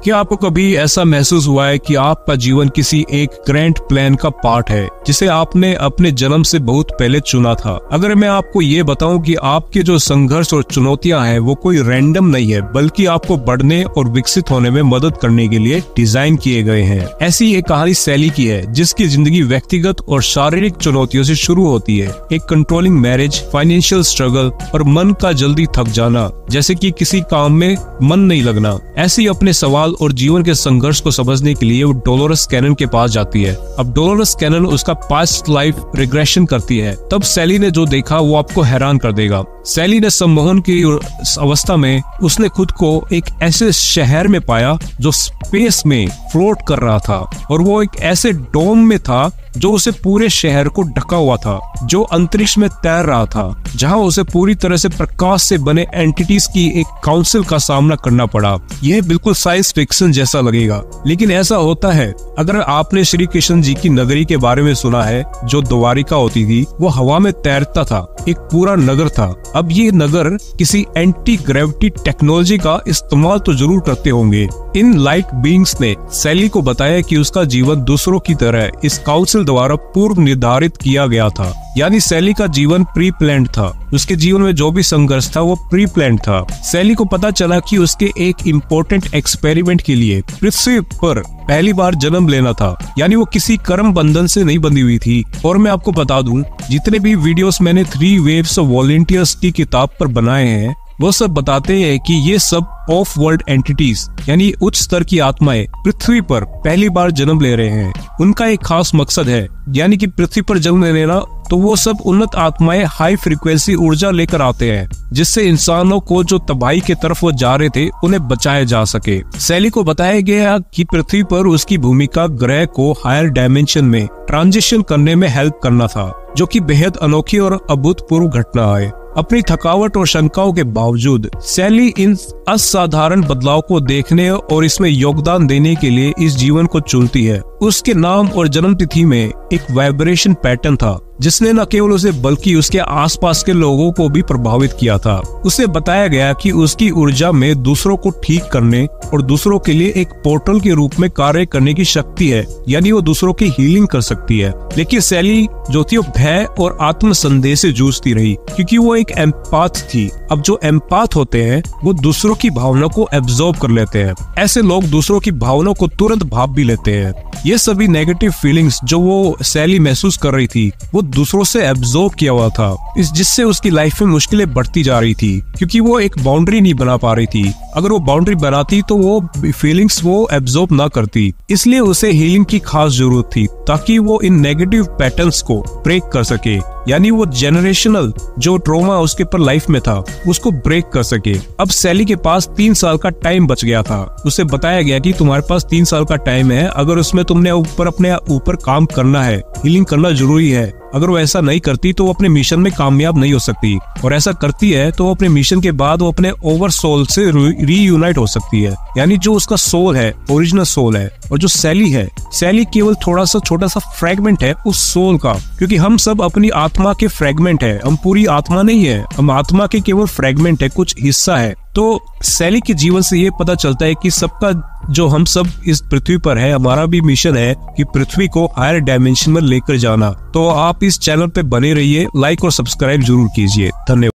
क्या आपको कभी ऐसा महसूस हुआ है कि आपका जीवन किसी एक ग्रैंड प्लान का पार्ट है जिसे आपने अपने जन्म से बहुत पहले चुना था? अगर मैं आपको ये बताऊं कि आपके जो संघर्ष और चुनौतियां हैं वो कोई रैंडम नहीं है, बल्कि आपको बढ़ने और विकसित होने में मदद करने के लिए डिजाइन किए गए हैं। ऐसी एक कहानी सैली की है जिसकी जिंदगी व्यक्तिगत और शारीरिक चुनौतियों से शुरू होती है। एक कंट्रोलिंग मैरिज, फाइनेंशियल स्ट्रगल और मन का जल्दी थक जाना, जैसे कि किसी काम में मन नहीं लगना। ऐसे अपने सवाल और जीवन के संघर्ष को समझने के लिए वो डोलोरस कैनन के पास जाती है। अब डोलोरस कैनन उसका पास्ट लाइफ रिग्रेशन करती है। तब सैली ने जो देखा वो आपको हैरान कर देगा। सैली ने सम्मोहन की अवस्था में उसने खुद को एक ऐसे शहर में पाया जो स्पेस में फ्लोट कर रहा था, और वो एक ऐसे डोम में था जो उसे पूरे शहर को ढका हुआ था, जो अंतरिक्ष में तैर रहा था, जहां उसे पूरी तरह से प्रकाश से बने एंटिटीज की एक काउंसिल का सामना करना पड़ा। यह बिल्कुल साइंस फिक्शन जैसा लगेगा, लेकिन ऐसा होता है। अगर आपने श्री कृष्ण जी की नगरी के बारे में सुना है जो द्वारिका होती थी, वो हवा में तैरता था, एक पूरा नगर था। अब ये नगर किसी एंटी ग्रेविटी टेक्नोलॉजी का इस्तेमाल तो जरूर करते होंगे। इन लाइट बीइंग्स ने सैली को बताया कि उसका जीवन दूसरों की तरह इस काउंसिल द्वारा पूर्व निर्धारित किया गया था। यानी सैली का जीवन प्री प्लान्ड था। उसके जीवन में जो भी संघर्ष था वो प्री प्लान्ड था। सैली को पता चला कि उसके एक इम्पोर्टेंट एक्सपेरिमेंट के लिए पृथ्वी पर पहली बार जन्म लेना था। यानी वो किसी कर्म बंधन से नहीं बंधी हुई थी। और मैं आपको बता दूं, जितने भी वीडियोस मैंने 3 वेव्स ऑफ वॉलंटियर्स की किताब पर बनाए हैं, वो सब बताते हैं कि ये सब ऑफ वर्ल्ड एंटिटीज यानी उच्च स्तर की आत्माएं पृथ्वी पर पहली बार जन्म ले रहे हैं। उनका एक खास मकसद है, यानी कि पृथ्वी पर जन्म ले लेना। तो वो सब उन्नत आत्माएं हाई फ्रीक्वेंसी ऊर्जा लेकर आते हैं, जिससे इंसानों को जो तबाही की तरफ वो जा रहे थे उन्हें बचाया जा सके। सैली को बताया गया कि पृथ्वी पर उसकी भूमिका ग्रह को हायर डायमेंशन में ट्रांजिशन करने में हेल्प करना था, जो कि बेहद अनोखी और अभूतपूर्व घटना है। अपनी थकावट और शंकाओं के बावजूद सैली इन असाधारण बदलाव को देखने और इसमें योगदान देने के लिए इस जीवन को चुनती है। उसके नाम और जन्म तिथि में एक वाइब्रेशन पैटर्न था, जिसने न केवल उसे बल्कि उसके आसपास के लोगों को भी प्रभावित किया था। उसे बताया गया कि उसकी ऊर्जा में दूसरों को ठीक करने और दूसरों के लिए एक पोर्टल के रूप में कार्य करने की शक्ति है, यानी वो दूसरों की हीलिंग कर सकती है। लेकिन सैली जो थी वो भय और आत्म संदेह से जूझती रही, क्योंकि वो एक एम्पाथ थी। अब जो एम्पाथ होते हैं वो दूसरों की भावना को एब्जॉर्ब कर लेते हैं। ऐसे लोग दूसरों की भावना को तुरंत भाप भी लेते हैं। ये सभी नेगेटिव फीलिंग्स जो वो सैली महसूस कर रही थी वो दूसरों से एब्जॉर्ब किया हुआ था, जिससे उसकी लाइफ में मुश्किलें बढ़ती जा रही थी, क्योंकि वो एक बाउंड्री नहीं बना पा रही थी। अगर वो बाउंड्री बनाती तो वो फीलिंग्स वो एब्जॉर्ब ना करती। इसलिए उसे हीलिंग की खास जरूरत थी, ताकि वो इन नेगेटिव पैटर्न्स को ब्रेक कर सके, यानी वो जेनरेशनल जो ट्रॉमा उसके पर लाइफ में था उसको ब्रेक कर सके। अब सैली के पास 3 साल का टाइम बच गया था। उसे बताया गया कि तुम्हारे पास 3 साल का टाइम है, अगर उसमें तुमने अपने ऊपर काम करना है, हीलिंग करना जरूरी है। अगर वो ऐसा नहीं करती तो वो अपने मिशन में कामयाब नहीं हो सकती, और ऐसा करती है तो अपने मिशन के बाद वो अपने ओवर सोल से रीयूनाइट हो सकती है। यानी जो उसका सोल है, ओरिजिनल सोल है, और जो सैली है, सैली केवल थोड़ा सा छोटा सा फ्रेगमेंट है उस सोल का, क्योंकि हम सब अपनी आत्मा के फ्रेगमेंट है। हम पूरी आत्मा नहीं है, हम आत्मा के केवल फ्रेगमेंट है, कुछ हिस्सा है। तो सैली के जीवन से ये पता चलता है कि सबका जो हम सब इस पृथ्वी पर है, हमारा भी मिशन है कि पृथ्वी को हायर डायमेंशन में लेकर जाना। तो आप इस चैनल पे बने रहिए, लाइक और सब्सक्राइब जरूर कीजिए। धन्यवाद।